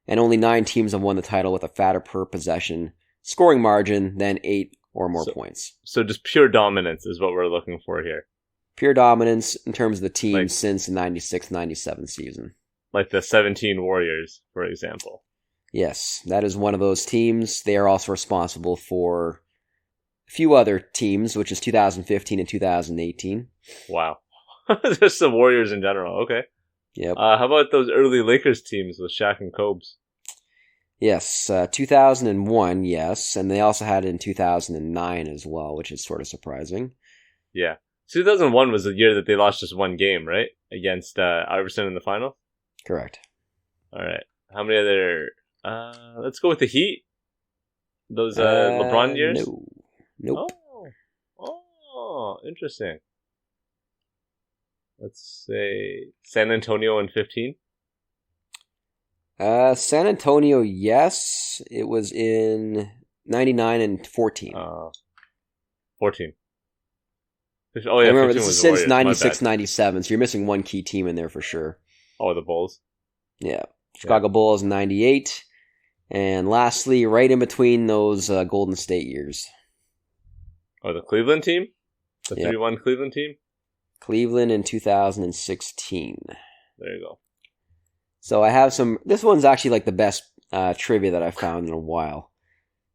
And only 9 teams have won the title with a fatter per possession scoring margin than 8 or more points. So just pure dominance is what we're looking for here. Pure dominance in terms of the team since the 96-97 season. Like the 17 Warriors, for example. Yes, that is one of those teams. They are also responsible for a few other teams, which is 2015 and 2018. Wow. Just the Warriors in general. Okay. Yep. How about those early Lakers teams with Shaq and Cobes? Yes, 2001, yes, and they also had it in 2009 as well, which is sort of surprising. Yeah. 2001 was the year that they lost just one game, right? Against Iverson in the final? Correct. All right. How many other... let's go with the Heat. Those LeBron years? No. Nope. Oh, interesting. Let's say San Antonio in 15. San Antonio, yes. It was in 99 and 14. 14. Oh, yeah, I remember, this is since 96, 97, so you're missing one key team in there for sure. Oh, the Bulls? Yeah. Chicago Bulls, 98. And lastly, right in between those Golden State years. Oh, the Cleveland team? The 3-1 Cleveland team? Cleveland in 2016. There you go. So I have some... This one's actually like the best trivia that I've found in a while.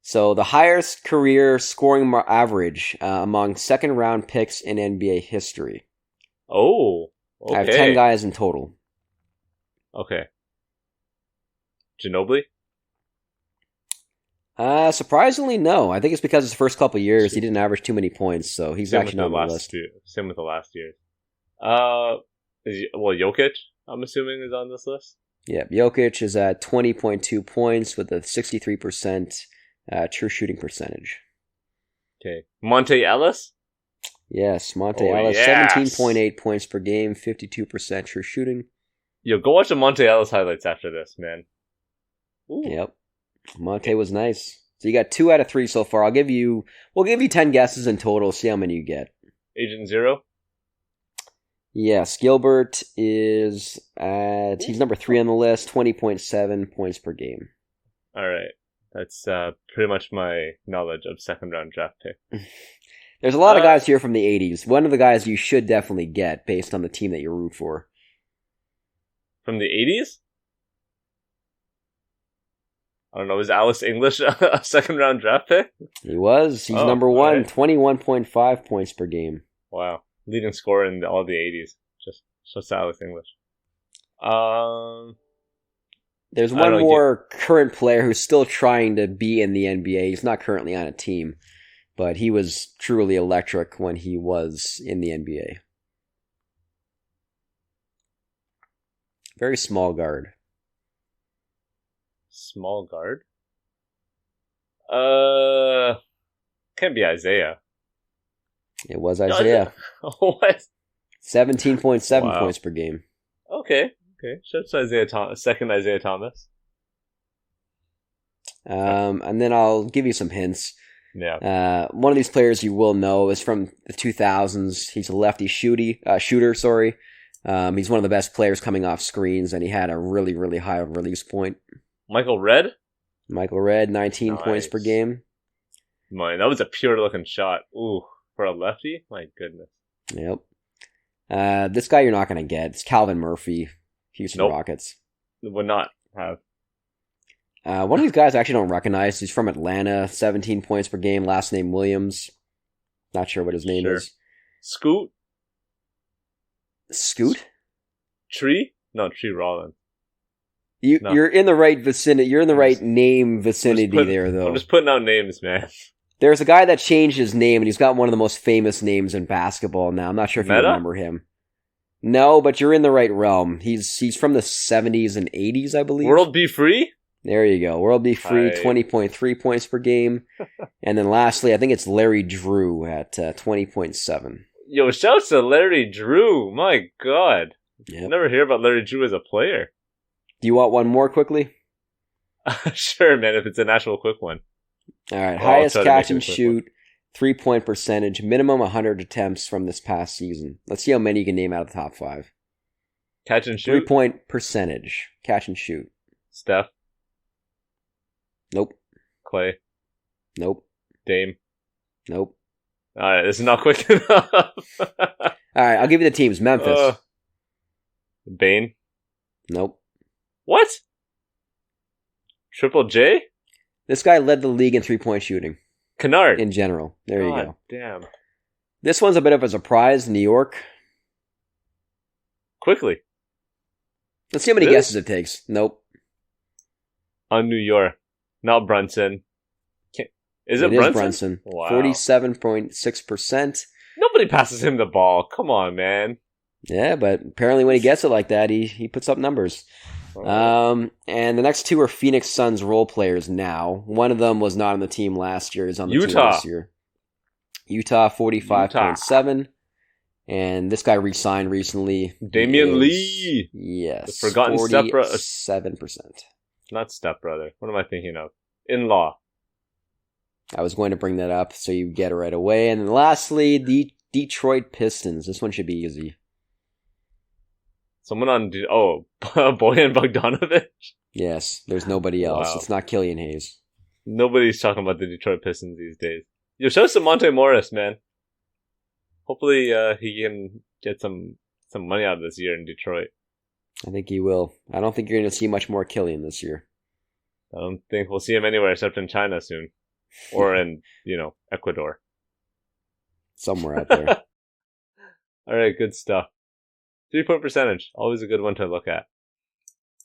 So the highest career scoring average among second-round picks in NBA history. Oh, okay. I have 10 guys in total. Okay. Ginobili? Surprisingly, no. I think it's because his first couple years he didn't average too many points, so he's actually not on the list. Same with the last years. Jokic, I'm assuming, is on this list? Yeah, Jokic is at 20.2 points with a 63% true shooting percentage. Okay. Monte Ellis? Yes, Monte Ellis, yes. 17.8 points per game, 52% true shooting. Yo, go watch the Monte Ellis highlights after this, man. Ooh. Yep. Monte was nice. So you got 2 out of 3 so far. We'll give you 10 guesses in total, see how many you get. Agent Zero? Yes, Gilbert is he's number 3 on the list, 20.7 points per game. Alright. That's pretty much my knowledge of second round draft pick. There's a lot of guys here from the 80s. One of the guys you should definitely get based on the team that you root for. From the 80s? I don't know, is Alice English a second round draft pick? He was. He's number 1, right. 21.5 points per game. Wow. Leading scorer in all the 80s. Just Alice English. There's one more current player who's still trying to be in the NBA. He's not currently on a team, but he was truly electric when he was in the NBA. Very small guard. Small guard? Can't be Isaiah. It was Isaiah. What? 17.7 points per game. Okay. That's Isaiah Thomas. Second Isaiah Thomas. And then I'll give you some hints. Yeah. One of these players you will know is from the 2000s. He's a lefty shooter. He's one of the best players coming off screens, and he had a really, really high release point. Michael Redd? 19 points per game. Man, that was a pure looking shot. Ooh, for a lefty? My goodness. Yep. This guy you're not going to get. It's Calvin Murphy, Houston Rockets. Would not have. One of these guys I actually don't recognize. He's from Atlanta, 17 points per game, last name Williams. Not sure what his name is. Scoot? Tree? No, Tree Rollins. You're in the right vicinity. You're in the right name vicinity there, though. I'm just putting out names, man. There's a guy that changed his name, and he's got one of the most famous names in basketball now. I'm not sure if you remember him. No, but you're in the right realm. He's from the 70s and 80s, I believe. World Be Free? There you go. World Be Free, 20.3 points per game. And then lastly, I think it's Larry Drew at 20.7. Yo, shouts to Larry Drew. My God. Yep. I never hear about Larry Drew as a player. Do you want one more quickly? Sure, man, if it's an actual quick one. All right. Highest catch and shoot, 3-point percentage, minimum 100 attempts from this past season. Let's see how many you can name out of the top 5. Catch and shoot? 3-point percentage, catch and shoot. Steph? Nope. Clay? Nope. Dame? Nope. All right, this is not quick enough. All right, I'll give you the teams. Memphis. Bane? Nope. What? Triple J? This guy led the league in 3-point shooting. Kennard. In general. There you go. Damn. This one's a bit of a surprise. New York. Quickly. Let's see how many guesses it takes. Nope. On New York. Not Brunson. Is it Brunson? It is Brunson. Wow. 47.6%. Nobody passes him the ball. Come on, man. Yeah, but apparently when he gets it like that, he puts up numbers. And the next two are Phoenix Suns role players now. One of them was not on the team last year. He's on the team this year. Utah, 45.7. And this guy re-signed recently. Damian Lee. Yes. The forgotten stepbrother. 7%. Not stepbrother. What am I thinking of? In-law. I was going to bring that up, so you get it right away. And then lastly, the Detroit Pistons. This one should be easy. Someone on... Boyan Bogdanovic? Yes, there's nobody else. Wow. It's not Killian Hayes. Nobody's talking about the Detroit Pistons these days. Yo, show some Monte Morris, man. Hopefully he can get some money out of this year in Detroit. I think he will. I don't think you're going to see much more Killian this year. I don't think we'll see him anywhere except in China soon. Or in, Ecuador. Somewhere out there. Alright, good stuff. 3-point percentage. Always a good one to look at.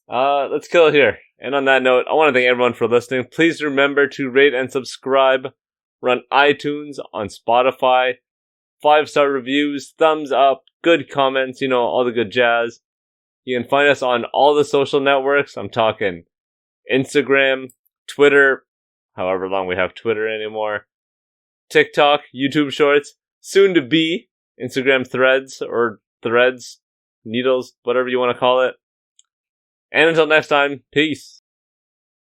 Let's kill it here. And on that note, I want to thank everyone for listening. Please remember to rate and subscribe. We're on iTunes, on Spotify. 5-star reviews, thumbs up, good comments, all the good jazz. You can find us on all the social networks. I'm talking Instagram, Twitter, however long we have Twitter anymore, TikTok, YouTube Shorts, soon to be Instagram Threads or Threads, Needles, whatever you want to call it. And until next time, peace.